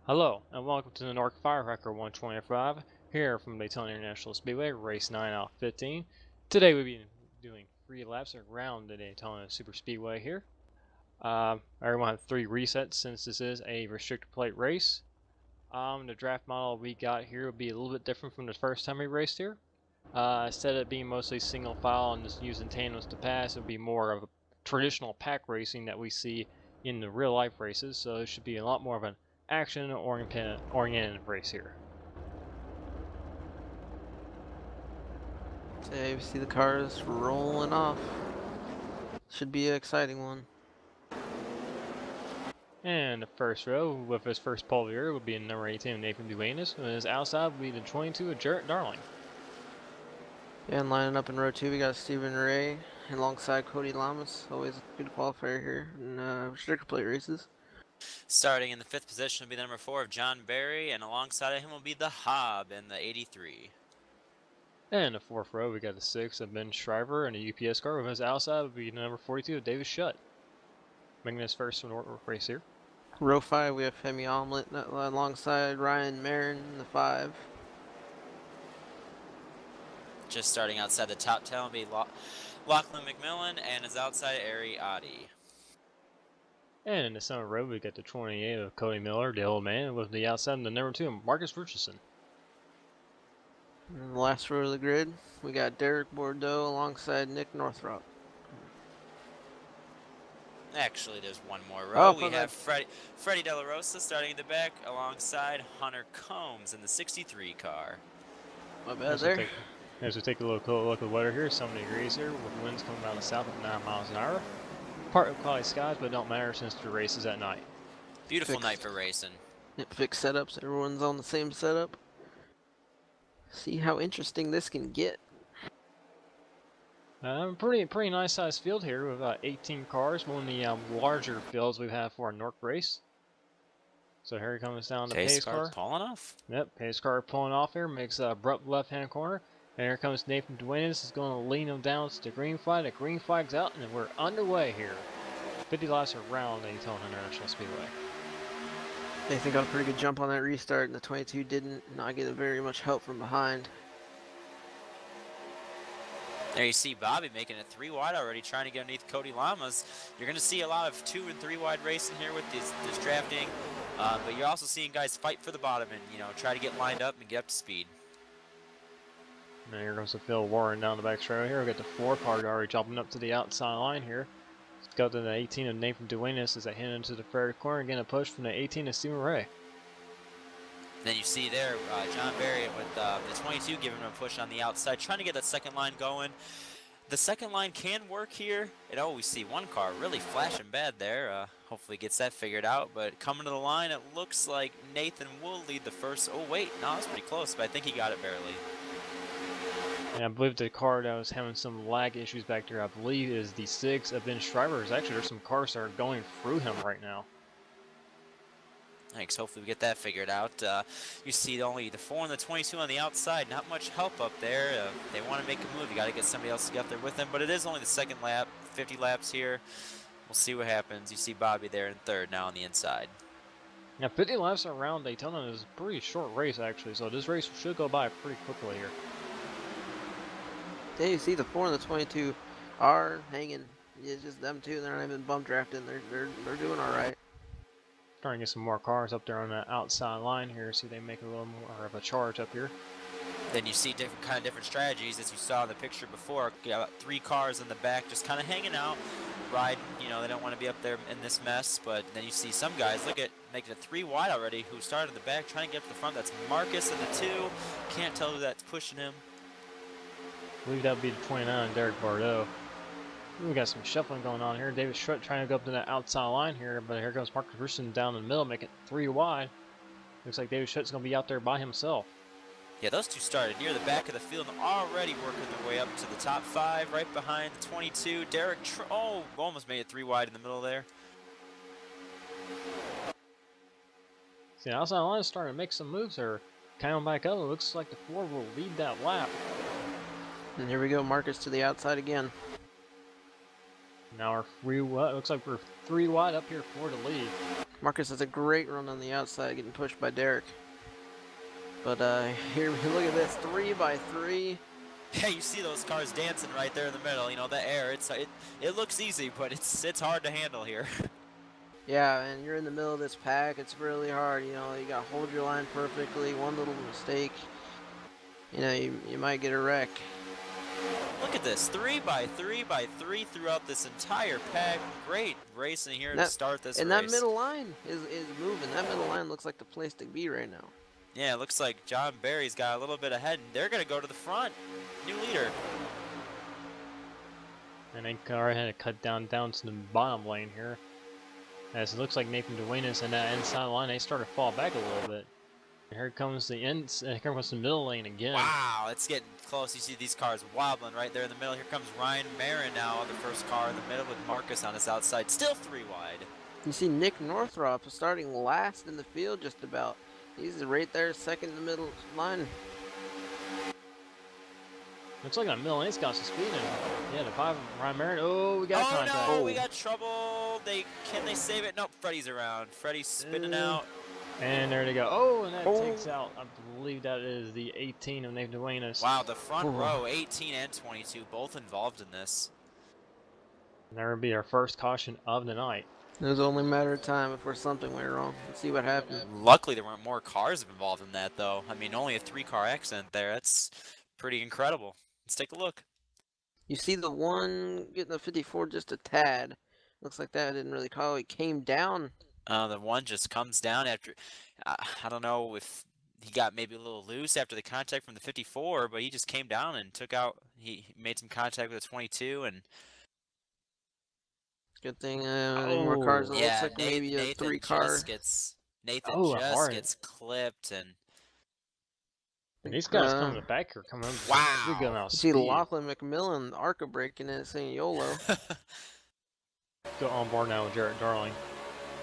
Hello, and welcome to the NORC Firecracker 125, here from Daytona International Speedway, race 9 out of 15. Today we'll be doing 3 laps around the Daytona Super Speedway here. Everyone has 3 resets since this is a restricted plate race. The draft model we got here will be a little bit different from the first time we raced here. Instead of it being mostly single file and just using tandems to pass, it will be more of a traditional pack racing that we see in the real life races, so it should be a lot more of an action-oriented race here. Okay, we see the cars rolling off. Should be an exciting one. And the first row, with his first pole here, would be number 18, Nathan Duenas, and his outside would be the 22, Jarrett Darling. And lining up in row 2, we got Stephen Ray alongside Cody Lamas. Always a good qualifier here in restricted plate races. Starting in the 5th position will be the number 4 of John Barry, and alongside of him will be the Hob in the 83. And the 4th row, we got the 6 of Ben Shriver and a UPS car, with his outside would be number 42 of David Shutt, making his first race here. Row 5, we have Femi Omelette alongside Ryan Marin in the 5. Just starting outside the top 10 will be Lachlan McMillan and his outside Ari Adi. And in the 7th row, we got the 28 of Cody Miller, the old man, with the outside the number 2 of Marcus Richardson. In the last row of the grid, we got Derek Bordeaux alongside Nick Northrup. Actually, there's one more row. Oh, we have Freddie De La Rosa starting in the back alongside Hunter Combs in the 63 car. My bad there. As we take a look at the weather here, 70 degrees here, with winds coming out of the south at 9 miles an hour. Partly cloudy skies, but it don't matter since the race is at night. Beautiful night for racing. Yep, fixed setups. Everyone's on the same setup. See how interesting this can get. Pretty nice sized field here with 18 cars, one of the larger fields we've had for a NORC race. So here he comes down the pace car. Pulling off. Yep, pace car pulling off here, makes a abrupt left-hand corner. And here comes Nathan Duenas, is going to lean him down to the green flag. The green flag's out, and we're underway here. 50 laps around Daytona International Speedway. Nathan got a pretty good jump on that restart, and the 22 didn't not get very much help from behind. There you see Bobby making it 3 wide already, trying to get underneath Cody Lamas. You're going to see a lot of 2 and 3 wide racing here with this drafting, but you're also seeing guys fight for the bottom and try to get lined up and get up to speed. And here goes the Phil Warren down the back straight here. We got the 4 car already jumping up to the outside line here. It's got the 18 of Nathan Duenas as they head into the fair corner, getting a push from the 18 of Stephen Ray. Then you see there John Barry with the 22 giving him a push on the outside, trying to get that second line going. The second line can work here. We see one car really flashing bad there. Hopefully gets that figured out. But coming to the line, it looks like Nathan will lead the first. Oh wait, no, that's pretty close, but I think he got it barely. And I believe the car that was having some lag issues back there, I believe, is the 6 of Ben Shriver. Actually, there's some cars that are going through him right now. Thanks. Hopefully we get that figured out. You see only the 4 and the 22 on the outside. Not much help up there. They want to make a move. You got to get somebody else to get up there with them. But it is only the 2nd lap. 50 laps here. We'll see what happens. You see Bobby there in 3rd now on the inside. Now, 50 laps around Daytona is a pretty short race, actually. So this race should go by pretty quickly here. Yeah, you see the 4 and the 22 are hanging. It's just them two. They're not even bump drafting. They're doing all right. Trying to get some more cars up there on the outside line here. See, they make a little more of a charge up here. Then you see different strategies, as you saw in the picture before. You got 3 cars in the back just kind of hanging out, riding. They don't want to be up there in this mess. But then you see some guys, look at making it 3 wide already, who started in the back trying to get up to the front. That's Marcus in the 2. Can't tell who that's pushing him. I believe that would be the 29, Derek Bordeaux. We got some shuffling going on here. David Shutt trying to go up to that outside line here, but here goes Marcus Richardson down in the middle, making it 3 wide. Looks like David Shutt's going to be out there by himself. Yeah, those two started near the back of the field and already working their way up to the top 5, right behind the 22. Derek, almost made it 3 wide in the middle there. See, the outside line is starting to make some moves there. Coming back up, it looks like the 4 will lead that lap. And here we go, Marcus to the outside again. Now we're 3 wide. Looks like we're 3 wide up here for the lead. Marcus has a great run on the outside, getting pushed by Derek. But here, look at this, 3 by 3. Yeah, you see those cars dancing right there in the middle. You know, the air. It looks easy, but it's hard to handle here. Yeah, and you're in the middle of this pack. It's really hard. You know, you gotta hold your line perfectly. One little mistake, you know, you might get a wreck. Look at this, 3 by 3 by 3 throughout this entire pack. Great racing here to start this race. And that middle line is moving. That middle line looks like the place to be right now. Yeah, it looks like John Barry's got a little bit ahead, and they're going to go to the front. New leader. And then car had to cut down to the bottom lane here. As it looks like Nathan Duenas and that inside line, they start to fall back a little bit. And here comes the here comes the middle lane again. Wow, it's getting close. You see these cars wobbling right there in the middle. Here comes Ryan Marin now on the first car in the middle with Marcus on his outside. Still 3 wide. You see Nick Northrop starting last in the field just about. He's right there, second in the middle line. Looks like that middle lane's got some speed in it. Yeah, the 5 Ryan Marin. Oh, we got contact. No, we got trouble. Can they save it? Nope, Freddie's around. Freddie's spinning out. And there they go. Oh, and that takes out, I believe that is the 18 of Nathan Duenas. Wow, the front row, 18 and 22, both involved in this. And that would be our first caution of the night. It was only a matter of time before something went wrong. Let's see what happened. Luckily, there weren't more cars involved in that, though. I mean, only a 3-car accident there. That's pretty incredible. Let's take a look. You see the one getting the 54 just a tad. Looks like that didn't really call. He came down. The one just comes down after, I don't know if he got maybe a little loose after the contact from the 54, but he just came down and took out, he made some contact with the 22, and good thing more cars. It looks like maybe a 3-car. Nathan just gets clipped, and these guys coming back here, coming. Wow. We're going out. You see Lachlan McMillan ARCA braking it, saying YOLO. Go on board now with Jarrett Darling.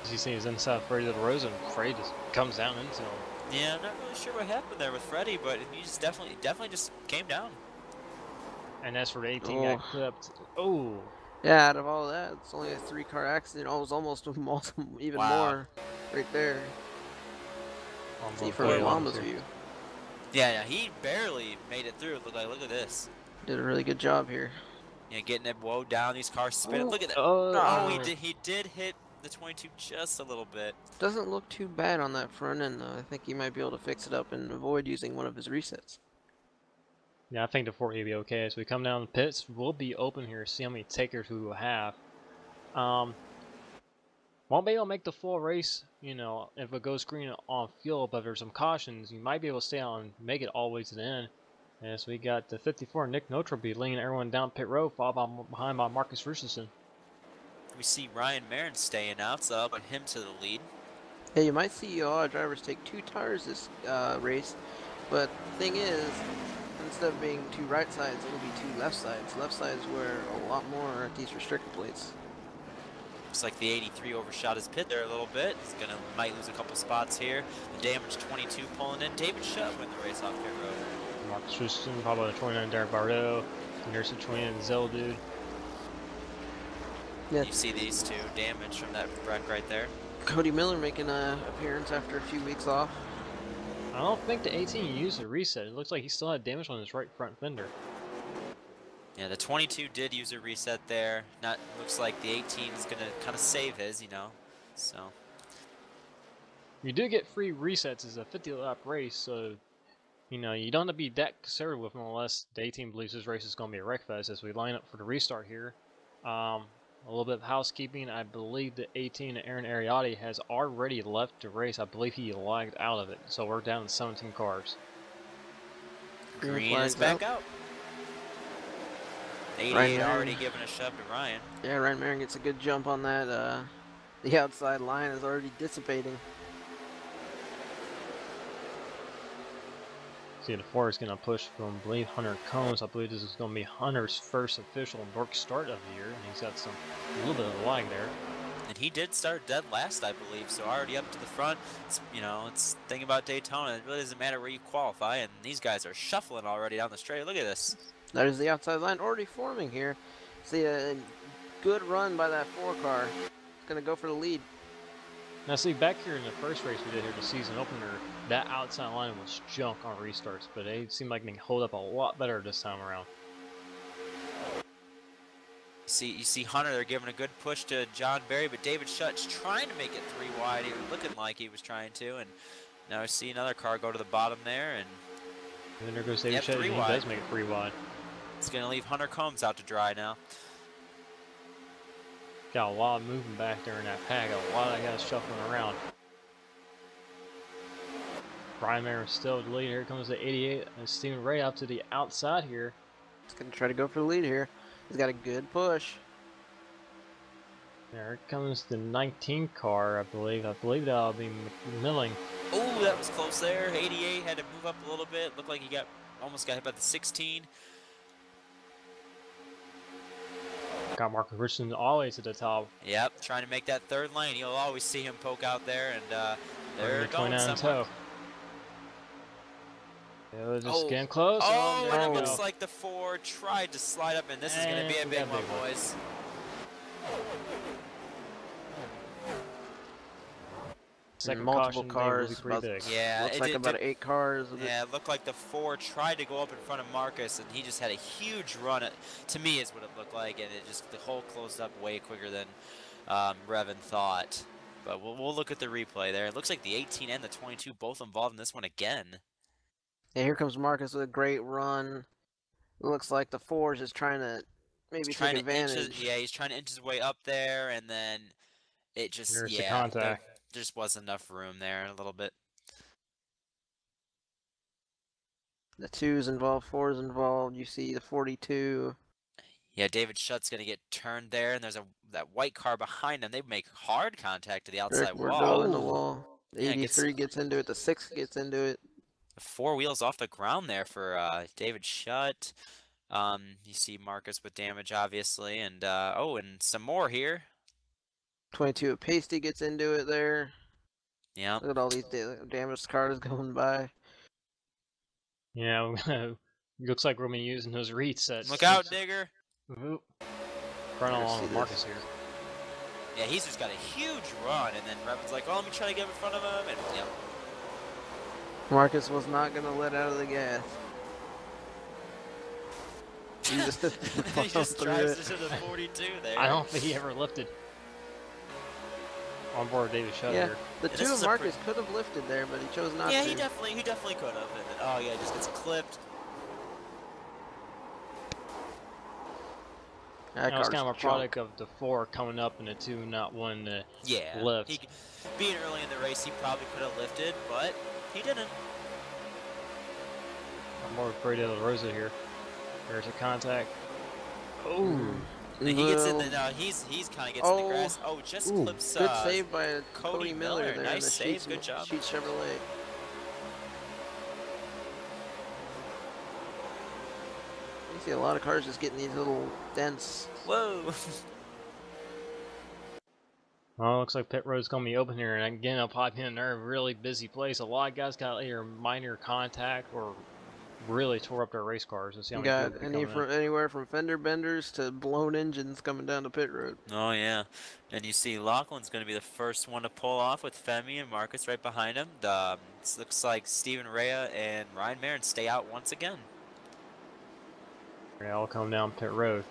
As you see, he's inside Freddie Little Rose, and Freddie just comes down into him. Yeah, I'm not really sure what happened there with Freddie, but he just definitely just came down. And as for the 18, got clipped. Oh. Yeah, out of all that, it's only a 3-car accident. Oh, it was almost even more right there. See from Llama's view. Yeah, he barely made it through. Look at this. Did a really good job here. Yeah, getting it woe down. These cars spinning. Look at that. He did hit the 22 just a little bit. Doesn't look too bad on that front end, though. I think he might be able to fix it up and avoid using one of his resets. Yeah, I think the 40 will be okay. As we come down the pits, we'll be open here, see how many takers we will have. Won't be able to make the full race, you know, if it goes green on fuel, but if there's some cautions, you might be able to stay on and make it all the way to the end. As we got the 54, Nick Northrop be leading everyone down pit road, followed behind by Marcus Richardson. We see Ryan Marin staying out, so I'll put him to the lead. Yeah, you might see a lot of drivers take 2 tires this race, but the thing is, instead of being 2 right sides, it'll be 2 left sides. Left sides wear a lot more at these restrictor plates. Looks like the 83 overshot his pit there a little bit. He's might lose a couple spots here. The damaged 22 pulling in. David Shutt win the race off pit road. Marcus Richardson, followed by the 29 Derek Bardo, and there's the 29 Zell dude. Yeah. You see these 2 damage from that wreck right there. Cody Miller making an appearance after a few weeks off. I don't think the 18 used a reset. It looks like he still had damage on his right front fender. Yeah, the 22 did use a reset there. Looks like the 18 is gonna kind of save his, you know. So you do get free resets as a 50-lap race, so you know you don't have to be that conservative with them unless the 18 believes this race is going to be a wreck fest. As we line up for the restart here, a little bit of housekeeping. I believe the 18 Aaron Ariotti has already left the race. I believe he lagged out of it, so we're down to 17 cars. Green is back out. 88 already giving a shove to Ryan. Yeah, Ryan Marin gets a good jump on that. The outside line is already dissipating. See, the 4 is going to push from, I believe, Hunter Combs. I believe this is going to be Hunter's first official NORC start of the year, and he's got a little bit of lag there. And he did start dead last, I believe, so already up to the front. It's the thing about Daytona, it really doesn't matter where you qualify, and these guys are shuffling already down the straight. Look at this. There's the outside line already forming here. See a good run by that 4 car. It's gonna go for the lead. Now see, back here in the first race we did here, the season opener, that outside line was junk on restarts, but they seem like they can hold up a lot better this time around. You see Hunter, they're giving a good push to John Berry, but David Shutt's trying to make it 3 wide. He was looking like he was trying to, and now I see another car go to the bottom there, and then there goes David Shutt, and he does make it 3 wide. It's going to leave Hunter Combs out to dry now. Got a lot of moving back there in that pack. A lot of guys shuffling around. Brian Mayer still the lead. Here comes the 88. And Stephen Ray up to the outside here. He's going to try to go for the lead here. He's got a good push. There comes the 19 car, I believe. I believe that'll be Milling. Oh, that was close there. 88 had to move up a little bit. Looked like he almost got hit by the 16. Got Marcus Richardson always at the top. Yep, trying to make that 3rd lane. You'll always see him poke out there, and they're going somewhere. They're just getting close. Oh, and it looks like the 4 tried to slide up, and this is going to be a big one, boys. Second multiple caution, cars. pretty big. Yeah, looks like about 8 cars. Yeah, it looked like the 4 tried to go up in front of Marcus, and he just had a huge run. To me, is what it looked like, and the hole closed up way quicker than Revan thought. But we'll look at the replay there. It looks like the 18 and the 22 both involved in this one again. Yeah, here comes Marcus with a great run. It looks like the 4 is just trying to maybe take advantage. He's trying to inch his way up there, and then it just There's the contact. There just wasn't enough room there a little bit. The 2's involved, 4's involved. You see the 42. Yeah, David Shutt's going to get turned there, and there's that white car behind him. They make hard contact to the outside wall. In the wall. The 83 gets into it. The 6 gets into it. 4 wheels off the ground there for David Shutt. You see Marcus with damage, obviously, and and some more here. 22 Pasty gets into it there. Yeah. Look at all these damaged cars going by. Yeah, looks like we're going to be using those resets. Look out, Digger. Run along with Marcus here. Yeah, he's just got a huge run, and then Revan's like, oh, let me try to get in front of him, and yeah. Marcus was not going to let out of the gas. He just drives into the 42 there. I don't think he ever lifted. On board David Shutt here. The 2 of Marcus could have lifted there, but he chose not to. Yeah, he definitely could have. And then, oh yeah, just gets clipped. That was kind of a product of the 4 coming up and the 2 not wanting to lift. Being early in the race, he probably could have lifted, but he didn't. I'm more afraid of the Rosa here. There's a contact. Oh. He gets in the he's kind of gets in the grass. Oh, just clips. Good save by Cody Miller there. Nice save. Good job. Sheet Chevrolet. You see a lot of cars just getting these little dents. Whoa. Well, looks like pit road's gonna be open here, and again, I'll pop in there. A really busy place. A lot of guys got either minor contact or really tore up their race cars. Let's see how many got anywhere from fender benders to blown engines coming down the pit road. Oh yeah, and you see Lachlan's going to be the first one to pull off with Femi and Marcus right behind him. It looks like Steven Rea and Ryan Marin stay out once again. They all come down pit road.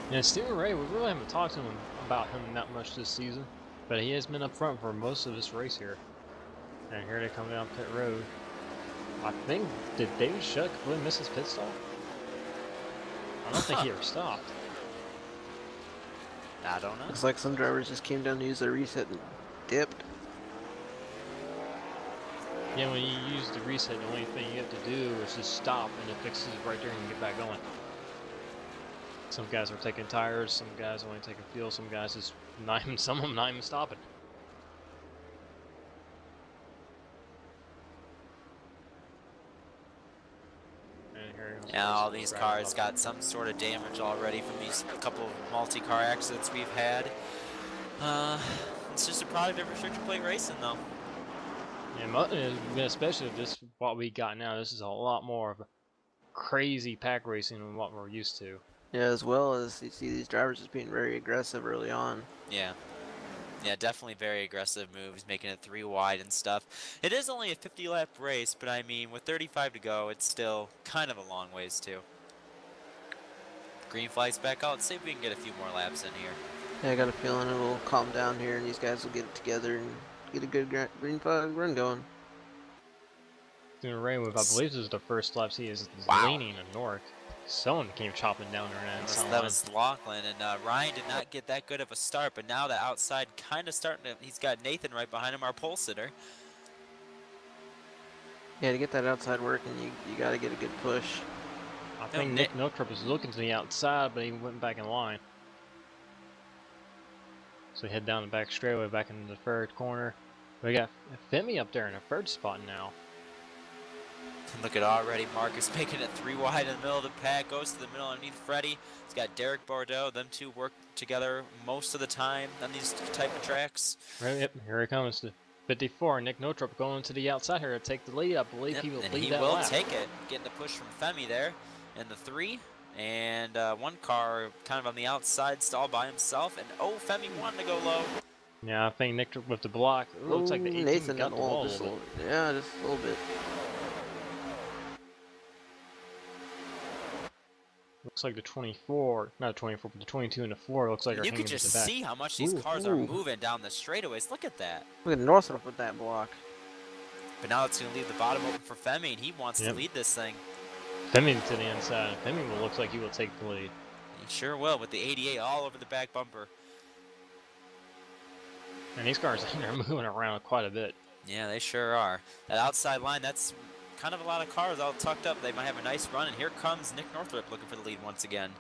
Yeah, Steven Rea, we really haven't talked to him about him that much this season, but he has been up front for most of this race here. And here they come down pit road. I think, did David Shutt completely miss his pit stop? I don't think he ever stopped. I don't know. Looks like some drivers just came down to use their reset and dipped. Yeah, when you use the reset, the only thing you have to do is just stop and it fixes it right there and you get back going. Some guys are taking tires, some guys only taking fuel, some guys just not even, some of them not even stopping. Now all these cars got some sort of damage already from these couple of multi-car accidents we've had. It's just a product of restrictor plate racing, though. Yeah, especially this what we got now. This is a lot more of a crazy pack racing than what we're used to. Yeah, as well as you see these drivers just being very aggressive early on. Yeah. Yeah, definitely very aggressive moves, making it 3 wide and stuff. It is only a 50-lap race, but I mean, with 35 to go, it's still kind of a long ways too. Green flag's back out. Let's see if we can get a few more laps in here. Yeah, I got a feeling it'll calm down here and these guys will get it together and get a good green flag run going. Doing rain with, I believe this is the first laps he is Wow. leaning in NORC. Someone came chopping down there and That was Lachlan, and Ryan did not get that good of a start, but now the outside kind of starting to, he's got Nathan right behind him, our pole sitter. Yeah, to get that outside working, you got to get a good push. I think Nick Northrup was looking to the outside, but he went back in line. So he head down the back straightaway, back into the third corner. We got Femi up there in the third spot now. Look at already Marcus making it 3 wide in the middle of the pack, goes to the middle underneath Freddie. He's got Derek Bordeaux. Them two work together most of the time on these type of tracks. Right, yep, here he comes to 54. Nick Northrup going to the outside here to take the lead. I believe he will lead that lap. Take it, getting the push from Femi there in the 3. And one car kind of on the outside, all by himself. And oh, Femi wanted to go low. Yeah, I think Nick with the block. It looks like the 18 Nathan got the ball just a little bit. Yeah, just a little bit. Looks like the 24, not the 24, but the 22 and the 4 looks like you can just see how much these cars are moving down the straightaways. Look at that. Look at Northrop with that block. But now it's going to leave the bottom open for Femi, and he wants to lead this thing. Femi to the inside. Femi looks like he will take the lead. He sure will, with the 88 all over the back bumper. And these cars are moving around quite a bit. Yeah, they sure are. That outside line, that's kind of a lot of cars all tucked up. They might have a nice run, and here comes Nick Northrup looking for the lead once again.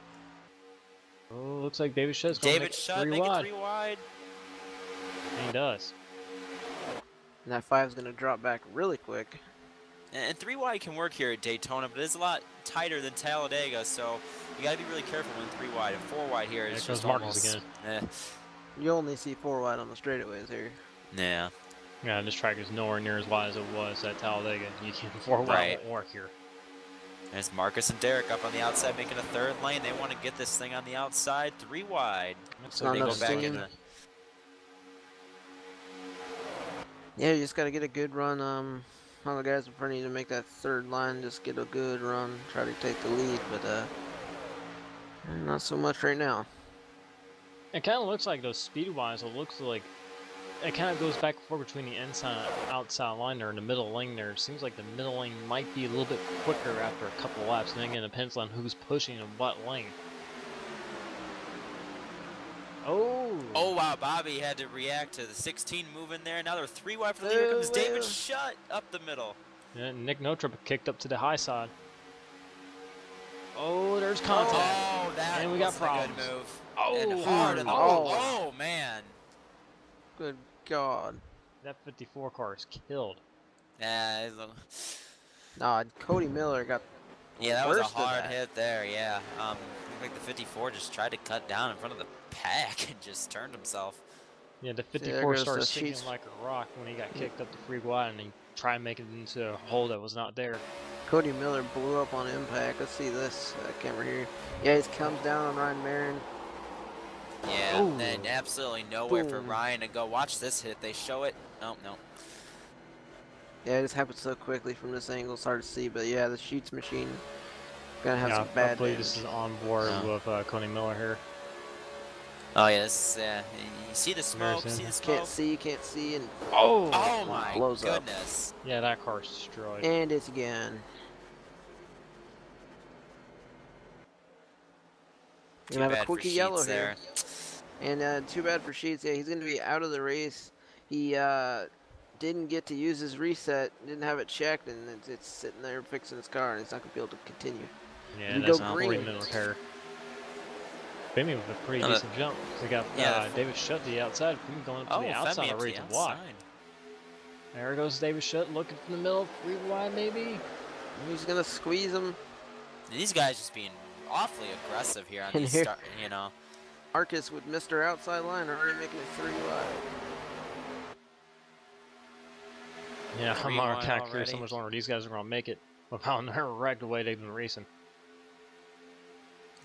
Oh, looks like David Shutt's going to make it 3 wide. And he does. And that 5 is going to drop back really quick. And 3 wide can work here at Daytona, but it's a lot tighter than Talladega, so you got to be really careful when 3 wide. And 4 wide here is just Marcus almost... again. You only see 4 wide on the straightaways here. Yeah. Yeah, this track is nowhere near as wide as it was at Talladega. You can 4 wide won't work here. There's Marcus and Derek up on the outside making a 3rd lane. They want to get this thing on the outside, 3 wide. So they go back in the... Yeah, you just got to get a good run on the guys in front of you to make that 3rd line. Just get a good run, try to take the lead, but not so much right now. It kind of looks like those speed-wise, it looks like it kind of goes back and forth between the inside and outside line there in the middle lane there. It seems like the middle lane might be a little bit quicker after a couple of laps, and then again, it depends on who's pushing in what lane. Oh! Oh, wow, Bobby had to react to the 16 move in there. Now they're 3 wide for the lead. Here comes David Shutt up the middle. Yeah, Nick Northrup kicked up to the high side. Oh, there's contact. Oh, that and we got problems. A good move. Oh, and hard in the oh, man. Good God. That 54 car is killed. Yeah, nah, Cody Miller got that was a hard hit there, yeah. Looked like the 54 just tried to cut down in front of the pack and just turned himself. Yeah, the 54 started sinking like a rock when he got kicked up the 3 wide, and he tried to make it into a hole that was not there. Cody Miller blew up on impact. Let's see this camera here. Yeah, he comes down on Ryan Marin. Yeah, and absolutely nowhere for Ryan to go. Watch this hit. They show it. Oh, no. Yeah, it just happened so quickly from this angle. It's hard to see, but yeah, the Sheets machine gonna have some bad. I believe this is on board with Cody Miller here. Oh yeah, this is, you see the smoke. See the smoke. Can't see, and oh my blows goodness. Up. Yeah, that car's destroyed. And it's again. We're gonna have a quickie yellow there. And too bad for Sheets. Yeah, he's gonna be out of the race. He didn't get to use his reset, didn't have it checked, and it's sitting there fixing his car, and he's not gonna be able to continue. Yeah, that's not 40-minute repair. Femi with a pretty decent jump. We got David Shutt to the outside. Femi going up to the outside, ready to block. There goes David Shutt looking from the middle, 3 wide maybe. He's gonna squeeze him. And these guys just being awfully aggressive here on these start, you know. Marcus with Mr. Outside Line already making it 3 wide. Yeah, I'm kind of curious how much longer these guys are going to make it without their wrecked the way they've been racing.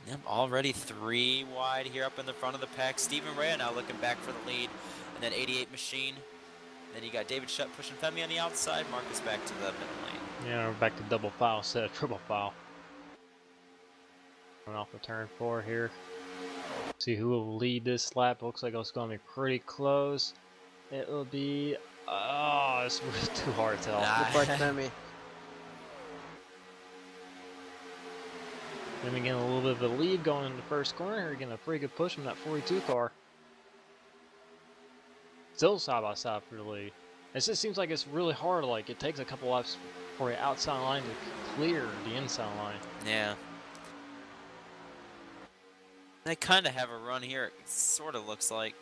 Yep, already 3 wide here up in the front of the pack. Stephen Rea now looking back for the lead. And then 88 Machine. Then you got David Shutt pushing Femi on the outside. Marcus back to the middle lane. Yeah, we're back to double file instead of triple file. Coming off of turn 4 here. See who will lead this lap. Looks like it's going to be pretty close. It will be... Oh, it's really too hard to tell. Looks like Femi. Then we get a little bit of a lead going into the first corner. We're getting a pretty good push from that 42 car. Still side by side for the lead. It just seems like it's really hard. Like it takes a couple laps for the outside line to clear the inside line. Yeah. They kind of have a run here. It sort of looks like.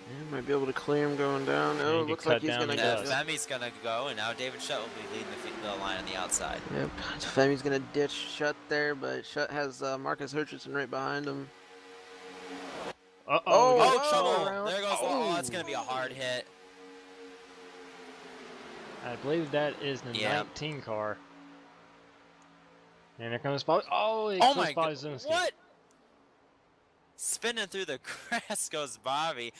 Yeah, might be able to clear him going down. Oh, it looks like he's going to go. go. Femi's going to go, and now David Shutt will be leading the line on the outside. Yep. Femi's going to ditch Shutt there, but Shutt has Marcus Hutcherson right behind him. Uh-oh. Oh, trouble. There goes. Oh, that's going to be a hard hit. I believe that is the 19 car. And there comes Bobby. Oh, he my God. What? Spinning through the grass goes Bobby.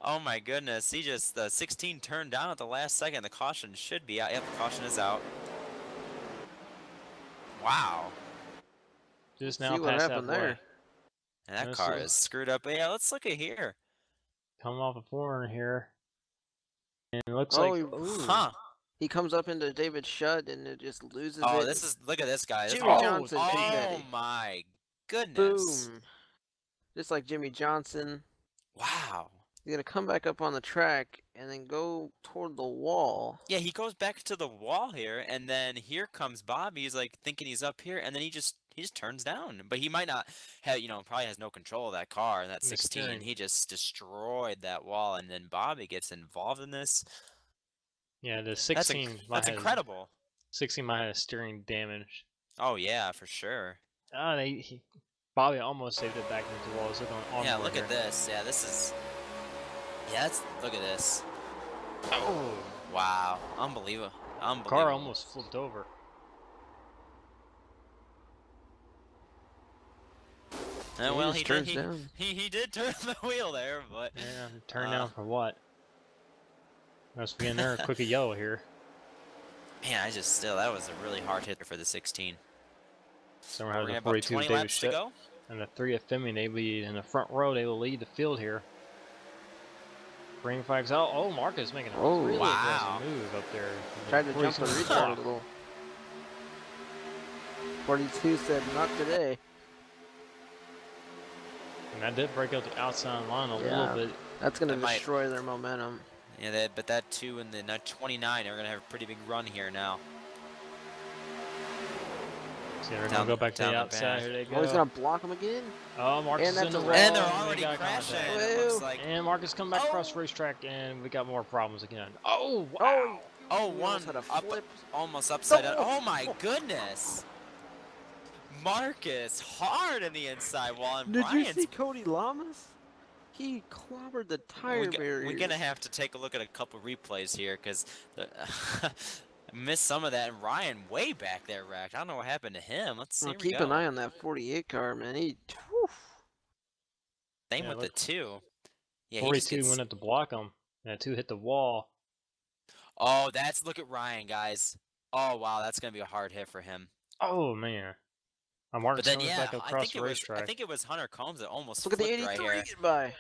Oh my goodness. He just, the 16 turned down at the last second. The caution should be out. Yep, the caution is out. Wow. Just now see what past happened that there. And that car is screwed up. But yeah, let's look at here. Coming off a corner here. And it looks like... He comes up into David Shutt and it just loses it. Oh, this is, look at this guy. Jimmy Johnson. Oh my goodness. Boom. Just like Jimmy Johnson. Wow. He's going to come back up on the track and then go toward the wall. Yeah, he goes back to the wall here, and then here comes Bobby. He's like thinking he's up here, and then he just turns down. But he might not have, probably has no control of that car. And that 16, he just destroyed that wall, and then Bobby gets involved in this. Yeah, the 16. That's incredible. 16 might have steering damage. Oh yeah, for sure. Bobby almost saved it back into the wall. Looking on yeah, look at this. Yeah, this is. Yeah, look at this. Oh! Wow, unbelievable. Car almost flipped over. Well, he did turn the wheel there, but yeah, turn down for what? Must be in there. A quick yellow here. Man, that was a really hard hit for the 16. So we're having a 42 20 laps to go. And the 3 of Femi, they lead in the front row. They will lead the field here. Green flags out. Oh, Marcus making a really aggressive move up there. Tried to jump the restart a little. 42 said, not today. And that did break out the outside line a little bit. That's going to destroy their momentum. Yeah, but that 2 and the 29 are going to have a pretty big run here now. So they're going to go back to the outside. Here they go. Oh, he's going to block him again? Oh, Marcus is in the wall. And they're already crashing. It looks like. And Marcus come back across the racetrack, and we got more problems again. Oh, wow. Oh, one almost upside down. Oh, my goodness. Marcus hard in the inside wall. And Did you see Cody Lamas? He clobbered the tire barrier. We're going to have to take a look at a couple replays here because I missed some of that. And Ryan way back there wrecked. I don't know what happened to him. Let's see. Keep an eye on that 48 car, man. Same with the 2. Yeah, 42 went up to block him. And that 2 hit the wall. Oh, look at Ryan, guys. Oh, wow. That's going to be a hard hit for him. Oh, man. But then, back across the racetrack. I think it was Hunter Combs that almost look at the 83 right get by.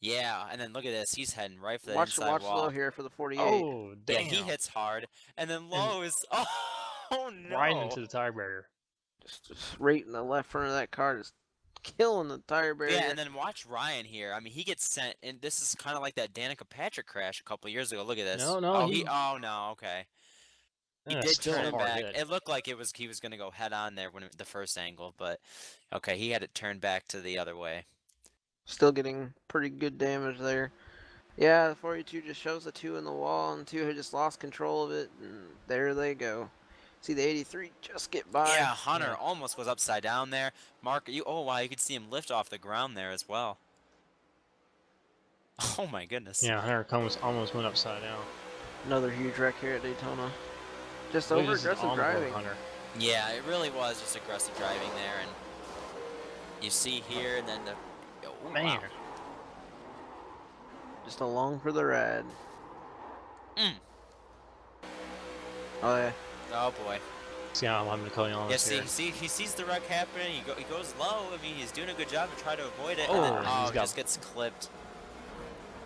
Yeah, and then look at this. He's heading right for the inside wall. Watch Lowe here for the 48. Oh, damn. Yeah, he hits hard. And then Lowe is... Oh, no. Right into the tire barrier. Just right in the left front of that car. Just killing the tire barrier. Yeah, and then watch Ryan here. I mean, he gets sent... And this is kind of like that Danica Patrick crash a couple years ago. Look at this. No. Oh, no. Okay. He did turn it back. It looked like he was going to go head on there when the first angle, but okay, he had it turned back to the other way. Still getting pretty good damage there. Yeah, the 42 just shows the 2 in the wall, and 2 had just lost control of it, and there they go. See the 83 just get by. Yeah, Hunter almost was upside down there. Mark, oh wow, you could see him lift off the ground there as well. Oh my goodness. Yeah, Hunter Combs almost went upside down. Another huge wreck here at Daytona. Just over aggressive driving. Yeah, it really was just aggressive driving there, and You see here, and then the oh, Man. wow. Just along for the ride. Mm. Oh yeah. Oh boy. See how I'm calling on Yeah, this here. he sees the wreck happening. He goes low. I mean, he's doing a good job to try to avoid it, Oh, and then he's got- just gets clipped.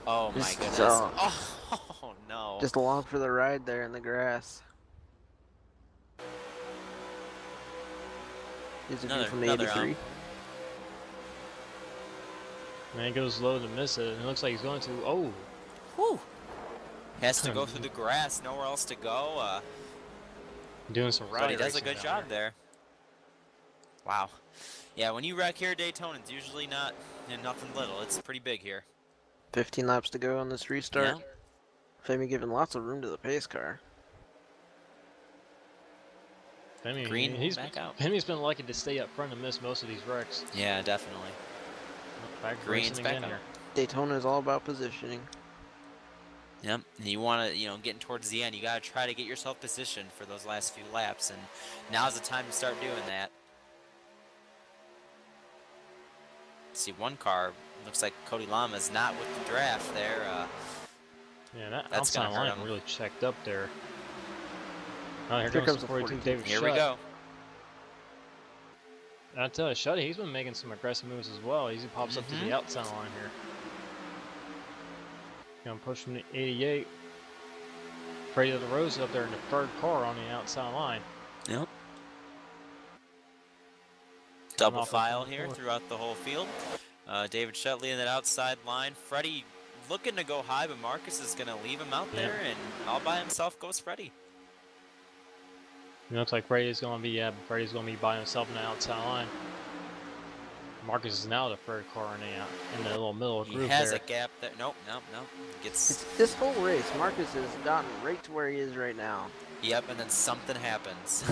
Oh my Just, goodness. Oh no. Just along for the ride there in the grass. Here's a view from the 83. Man, he goes low to miss it, and it looks like he's going to. Oh. Whew. Has to go through the grass. Nowhere else to go. Doing some But rally he does a racing good down job there. Wow. Yeah, when you wreck here at Daytona, it's usually not nothing little. It's pretty big here. 15 laps to go on this restart. Yeah. Femi giving lots of room to the pace car. Femi, Green he's back out. Femi's been lucky to stay up front and miss most of these wrecks. Yeah, definitely. Back Green's racing back again up. here. Daytona is all about positioning. Yep. And you want to, getting towards the end, you got to try to get yourself positioned for those last few laps, and now's the time to start doing that. See, one car looks like Cody Lama's not with the draft there. Yeah, that That's outside gonna hurt line him. really checked up there. Oh, here Here comes comes the the 42 42. David Here Shutt. we go. I tell you, Shuddy, he's been making some aggressive moves as well. He pops up to the outside line here. Gonna push from the 88. Freddie De La Rosa up there in the third car on the outside line. Yep. Double off of file the here four. throughout the whole field. David Shutley in that outside line. Freddie looking to go high, but Marcus is going to leave him out there, and all by himself goes Freddie. It looks like Freddie's gonna be by himself in the outside line. Marcus is now the third car in the little middle He group has there. a gap there. Nope. Gets. This whole race, Marcus has gotten right to where he is right now. Yep, and then something happens.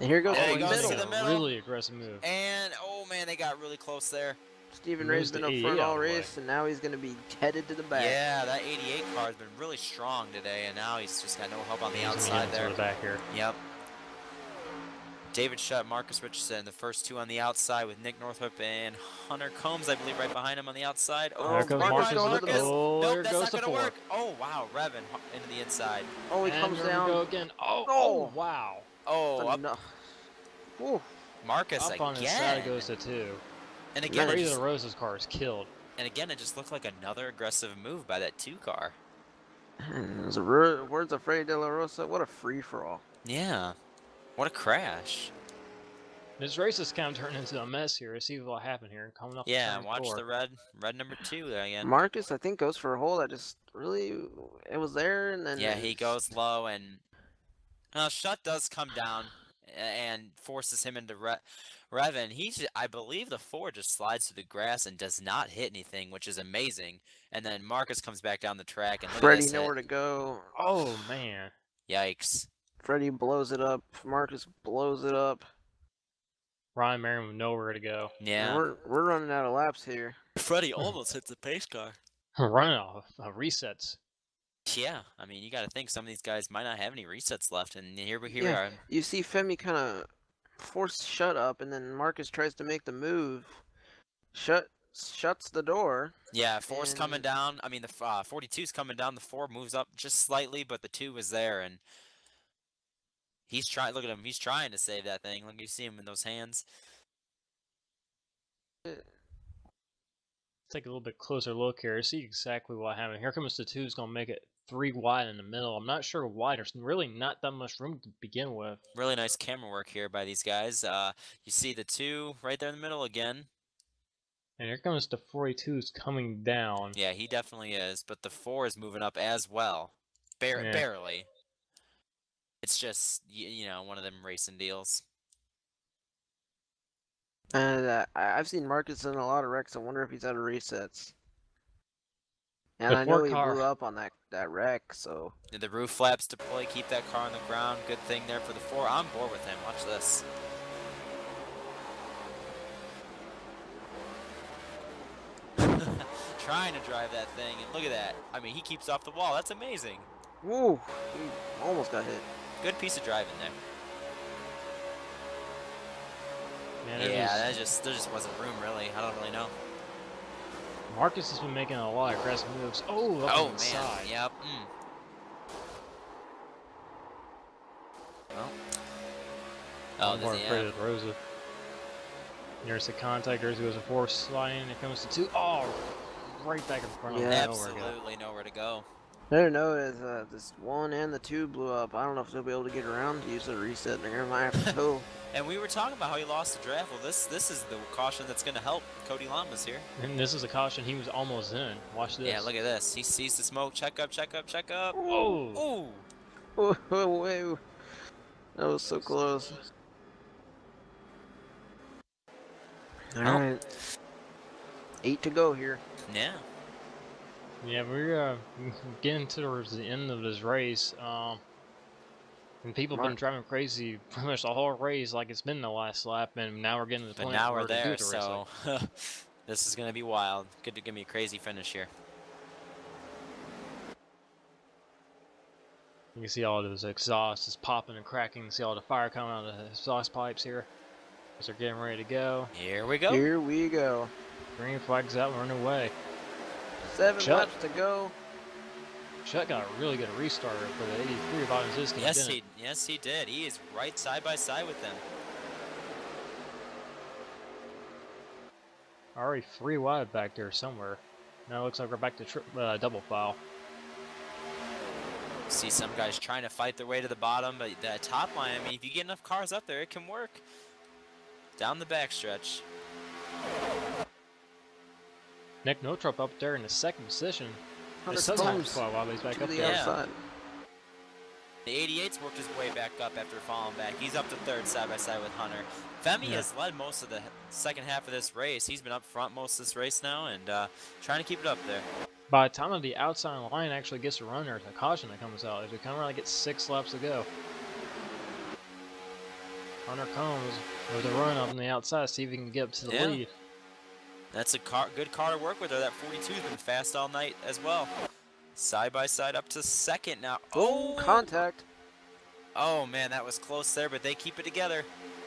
And here goes There the he goes middle. to the middle. Really aggressive move. And, oh man, they got really close there. Stephen Moves Ray's been the up 88 front all out of the way. race, and now he's going to be headed to the back. Yeah, that 88 car has been really strong today, and now he's just got no help on the He's gonna outside get there. into the back here. Yep. David Shutt, Marcus Richardson, the first two on the outside with Nick Northrup and Hunter Combs, I believe, right behind him on the outside. Oh, There comes Marcus. Marcus. Oh, Nope, there that's goes not the gonna four. work. Oh wow, Revin into the inside. Oh, he And comes there we down. go again. Oh, Oh. wow. Oh, up Enough. Ooh. Marcus Up again. on his side goes to two. And again, Freddie De La Rosa's car is killed. it just looked like another aggressive move by that 2 car. Words of Freddie De La Rosa. What a free for all. Yeah. What a crash. This race is kind of turned into a mess here. Let's see what happened here. Coming up. Yeah, turn watch four. the red number 2 there again. Marcus, I think, goes for a hole that just really, it was there, and then Yeah, he goes low, and Shutt does come down and forces him into Revin. I believe the 4 just slides through the grass and does not hit anything, which is amazing. And then Marcus comes back down the track, and look at Freddie this nowhere hit. to go. Oh, man. Yikes. Freddie blows it up. Marcus blows it up. Ryan Merriman with nowhere to go. Yeah. We're running out of laps here. Freddie almost hits the pace car. Running off resets. Yeah, I mean, you got to think some of these guys might not have any resets left, and here we Yeah. are. You see Femi kind of force Shut up, and then Marcus tries to make the move. Shuts the door. Yeah, 4's coming And- down. I mean, the 42's coming down. The 4 moves up just slightly, but the 2 is there, and he's trying. Look at him. He's trying to save that thing. Look, you see him in those hands. Take a little bit closer look here. See exactly what happened. Here comes the 2. Is going to make it 3 wide in the middle. I'm not sure why. There's really not that much room to begin with. Really nice camera work here by these guys. You see the 2 right there in the middle again. And here comes the 42's coming down. Yeah, he definitely is. But the 4 is moving up as well. Yeah. Barely. It's just, one of them racing deals. And I've seen Marcus in a lot of wrecks. I wonder if he's out of resets. And The I know 4 he car. blew up on that wreck, so. And the roof flaps deploy, keep that car on the ground. Good thing there for the 4. I'm bored with him. Watch this. Trying to drive that thing, and look at that. I mean, he keeps off the wall. That's amazing. Woo! He almost got hit. Good piece of driving there. Man, Yeah, there just wasn't room really. I don't really know. Marcus has been making a lot of aggressive moves. Oh, up Oh on the man, side. yep. Well, oh, I'm more this, afraid yeah. of Rosa. There's the contact. There's goes a force sliding. It comes to 2. Oh, right back in front of him. Yeah. Nowhere to go. Absolutely nowhere to go. I don't know as this 1 and the 2 blew up. I don't know if they'll be able to get around to use the reset. They're gonna might have to tow. And we were talking about how he lost the draft. Well, this is the caution that's going to help Cody Lamas here. And this is a caution. He was almost in. Watch this. Yeah, look at this. He sees the smoke. Check up, check up, check up. Oh. Ooh. Whoa, whoa. That was so close. All right. 8 to go here. Yeah. Yeah, we're getting towards the end of this race. And people have been driving crazy pretty much the whole race, like it's been the last lap, and now we're getting to the But point now where we're they do there, it the race so this is going to be wild. Good to give me a crazy finish here. You can see all those exhausts is popping and cracking. You can see all the fire coming out of the exhaust pipes here as they're getting ready to go. Here we go. Here we go. Green flag's out, we're underway. 7 Chuck. laps to go. Chuck got a really good restart for the 83 of Ziski. Yes, he did. He is right side by side with them. Already 3 wide back there somewhere. Now it looks like we're back to double file. See some guys trying to fight their way to the bottom, but that top line, I mean, if you get enough cars up there, it can work. Down the backstretch. Nick Notrop up there in the 2nd position. Hunter Sometimes Combs while he's back to up the there. outside. The 88's worked his way back up after falling back. He's up to 3rd side by side with Hunter. Femi has led most of the second half of this race. He's been up front most of this race now and trying to keep it up there. By the time of the outside line actually gets a run, there's a caution that comes out. As we come around, get 6 laps to go. Hunter Combs with a run up on the outside, see if he can get up to the lead. That's a good car to work with there. That 42's been fast all night as well. Side by side up to 2nd now. Oh, contact. Oh man, that was close there, but they keep it together.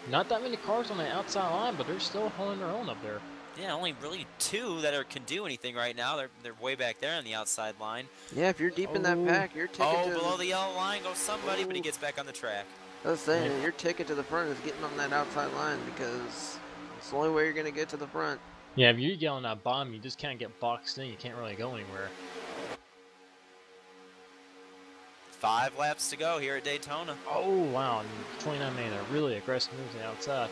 Not that many cars on the outside line, but they're still holding their own up there. Yeah, only really 2 that can do anything right now. They're way back there on the outside line. Yeah, if you're deep in that pack, your ticket to below the yellow line goes somebody, but he gets back on the track. I was saying, your ticket to the front is getting on that outside line because it's the only way you're going to get to the front. Yeah, if you get on that bottom, you just can't get boxed in. You can't really go anywhere. 5 laps to go here at Daytona. Oh, wow. And 29 made a really aggressive move to the outside.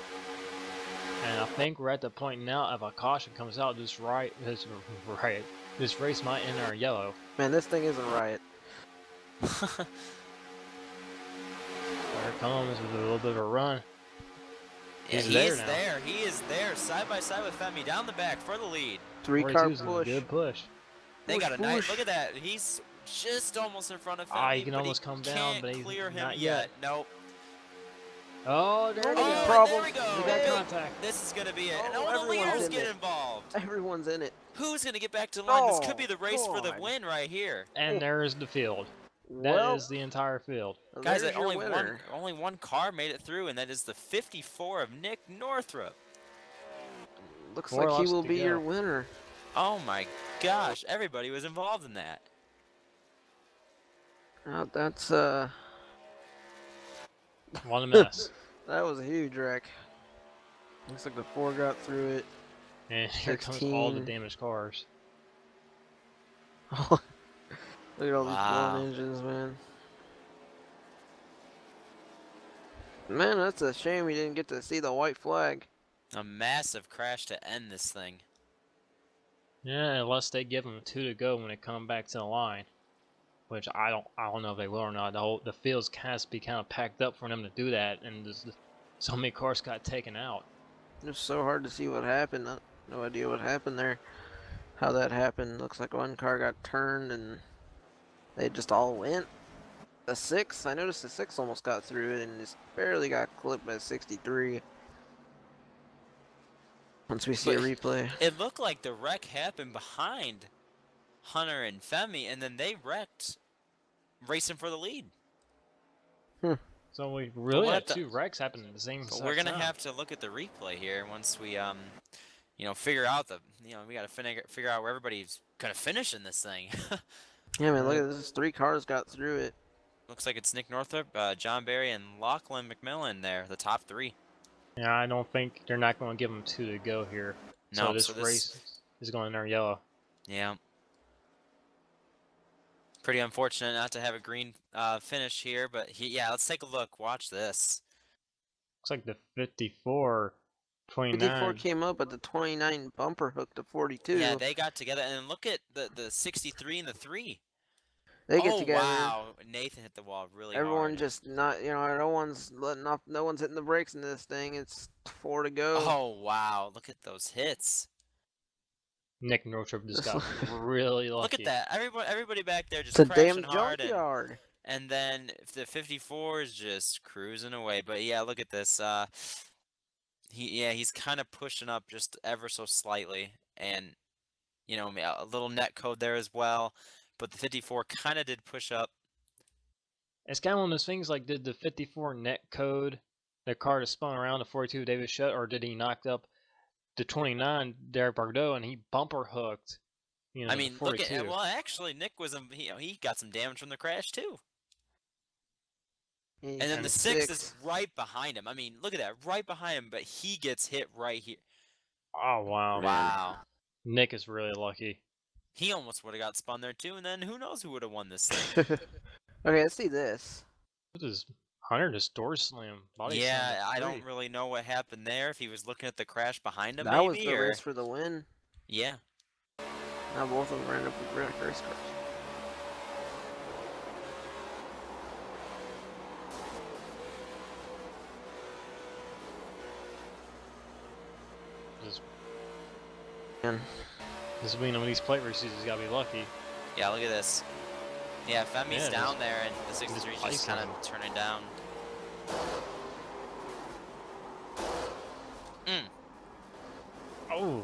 And I think we're at the point now if a caution comes out, this race might end our yellow. Man, this thing is a riot. There it comes with a little bit of a run. Yeah, he is there, side by side with Femi, down the back for the lead. 3-car push. Good push. They got a nice, look at that. He's just almost in front of Femi. Ah, he can almost come down, but he's clear him not yet. Nope. Oh, there we go. Problem. There we go. We got contact. This is going to be it. And Oh, all the everyone's leaders in get it. involved. Everyone's in it. Who's going to get back to the line? This Oh, could be the race for the God. win right here. And there's the field. That is the entire field. Guys, there's your only one car made it through, and that is the 54 of Nick Northrup. Looks 4 like he laps will to be go. your winner. Oh my gosh, everybody was involved in that. That's What a mess. that was a huge wreck. Looks like the 4 got through it. And here comes all the 16. damaged cars. Look at all these Wow. blown engines, man. Man, that's a shame we didn't get to see the white flag. A massive crash to end this thing. Yeah, unless they give them 2 to go when they come back to the line, which I don't know if they will or not. The fields has to be kind of packed up for them to do that, and so many cars got taken out. It's so hard to see what happened. No idea what happened there. How that happened. Looks like one car got turned and they just all went. The 6, I noticed the 6 almost got through it and just barely got clipped by 63. Once we see a replay. It looked like the wreck happened behind Hunter and Femi, and then they wrecked, racing for the lead. So we But really we'll had have to- two wrecks happen at the same But exact we're gonna time. have to look at the replay here once we you know, figure out the we gotta figure out where everybody's gonna finish in this thing. Yeah, man, look at this. 3 cars got through it. Looks like it's Nick Northrup, John Barry, and Lachlan McMillan there, the top 3. Yeah, I don't think they're not going to give them 2 to go here. No, So this race is going in their yellow. Yeah. Pretty unfortunate not to have a green finish here, but yeah, let's take a look. Watch this. Looks like the 54, 29. 54 came up, but the 29 bumper hooked to 42. Yeah, they got together, and look at the 63 and the 3. They get Oh, together. wow. Nathan hit the wall really Everyone hard. just not, you know, no one's letting off, no one's hitting the brakes in this thing. It's 4 to go. Oh, wow. Look at those hits. Nick Northrup just got really lucky. Look at that. Everybody back there just It's a damn crashing hard. junkyard. And then the 54 is just cruising away. But yeah, look at this. He's kind of pushing up just ever so slightly, and you know, a little net code there as well. But the 54 kind of did push up. It's kind of one of those things like, did the 54 net code the car to spun around the 42 David Shutt, or did he knock up the 29 Derek Bardeau and he bumper hooked? You know, I mean, the look 42. at well, actually, Nick was he got some damage from the crash too. And then the 6 is right behind him. I mean, look at that, right behind him, but he gets hit right here. Oh, wow. Wow. Nick is really lucky. He almost would have got spun there too, and then who knows who would have won this thing. Okay, let's see this. What is Hunter just door slam? Body Yeah, slam I to don't three. really know what happened there. If he was looking at the crash behind him, That was maybe, the or race for the win. yeah. Now both of them ran up with race cars. Just, Man. this being one of these plate races, he's got to be lucky. Yeah, look at this. Yeah, Femi's Yeah, down there, and the 63 is just kind of turning down. Oh.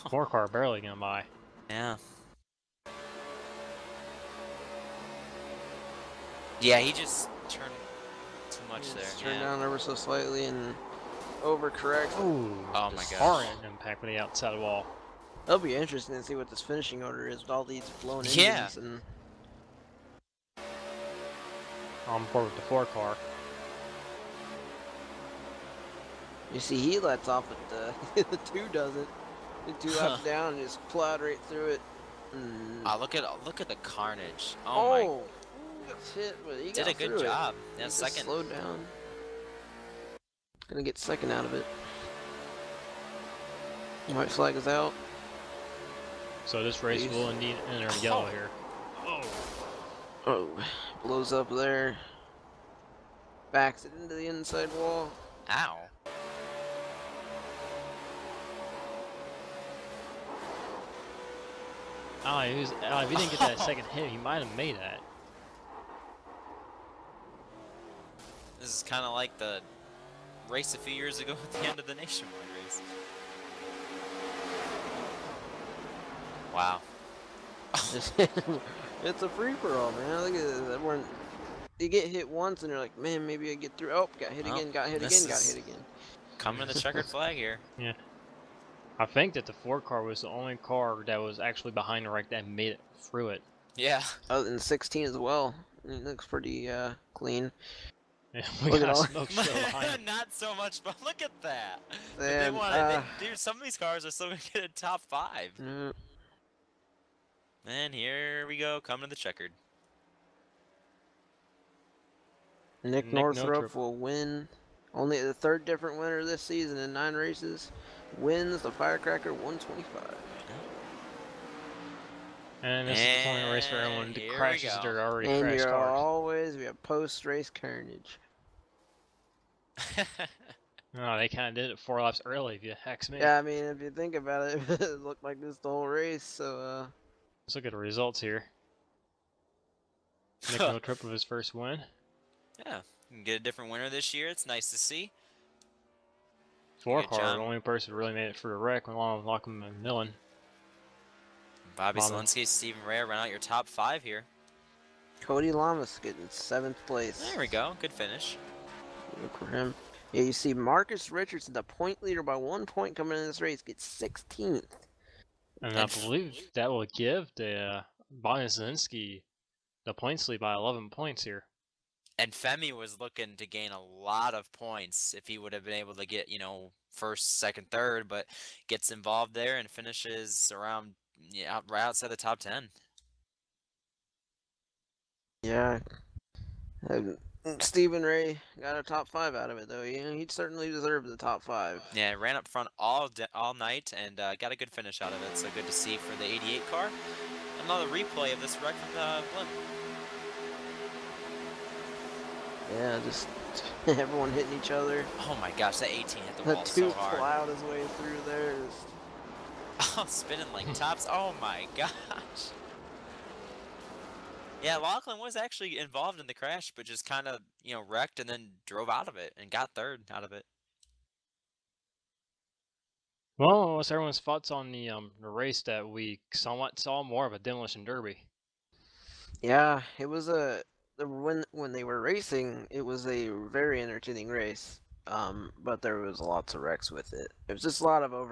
4 car barely gonna by. Yeah. Yeah, he just turned too much there. Turn Yeah. down ever so slightly and overcorrect. Ooh. Oh my just gosh. Far end impact with the outside wall. That'll be interesting to see what this finishing order is with all these blown Yeah. engines. And On board with the 4 car. you see, he lets off with the the 2 doesn't. The 2 laps down and just plowed right through it. Look at the carnage. Oh my! Ooh, gets hit, but he Did got a good through it. job. He Yeah, just second. slowed down. Gonna get second out of it. White flag is out. So this race Please. will indeed enter yellow here. Oh. Oh, blows up there. Backs it into the inside wall. Ow! Oh, if he didn't get that second hit, he might have made that. This is kind of like the race a few years ago at the end of the nationwide race. Wow. It's a free-for-all, man. Look at this. Everyone, you get hit once and you're like, man, maybe I get through. Oh, got hit Well, again, got hit this again, got is- hit again. Coming to the checkered flag here. Yeah. I think that the 4 car was the only car that was actually behind the wreck that made it through it. Yeah. Oh, and 16 as well. It looks pretty clean. Yeah, we Look at got all- a smoke show behind it. Not so much, but look at that. And, Dude, some of these cars are still gonna get in top 5. yeah. And here we go, coming to the checkered. Nick Northrup. Northrup will win. Only the 3rd different winner this season in 9 races. Wins the Firecracker 125. And this is the only race for everyone And to here we crashes go. their already And crashed you're cars. we have post-race carnage. Oh, they kind of did it 4 laps early, if you ask me. Yeah, I mean, if you think about it, it looked like this the whole race. So, Let's look at the results here. Nick Northrup with his first win. Yeah, you can get a different winner this year. It's nice to see. 4 Good car, job. the only person who really made it through the wreck, along with Lachlan McMillan. Bobby Mama. Zielinski, Stephen Rea run out your top 5 here. Cody Lamas getting 7th place. There we go. Good finish. Good for him. Yeah, you see Marcus Richardson, the point leader by 1 point coming in this race, gets 16th. And I believe that will give the Bobby Zelinski the points lead by 11 points here. And Femi was looking to gain a lot of points if he would have been able to get, you know, first, second, third, but gets involved there and finishes around, yeah, right outside the top 10. Yeah. Stephen Ray got a top 5 out of it, though. He certainly deserved the top 5. Yeah, ran up front all night and got a good finish out of it. So good to see for the 88 car. Another replay of this wreck from the blimp. Yeah, just everyone hitting each other. Oh my gosh, that 18 hit the The wall so tube hard. plowed his way through there. Oh, spinning like tops. Oh my gosh. Yeah, Lachlan was actually involved in the crash, but just kind of, you know, wrecked and then drove out of it and got third out of it. Well, what's everyone's thoughts on the race that we somewhat saw more of a demolition derby? Yeah, it was when they were racing, it was a very entertaining race. But there was lots of wrecks with it. It was just a lot of over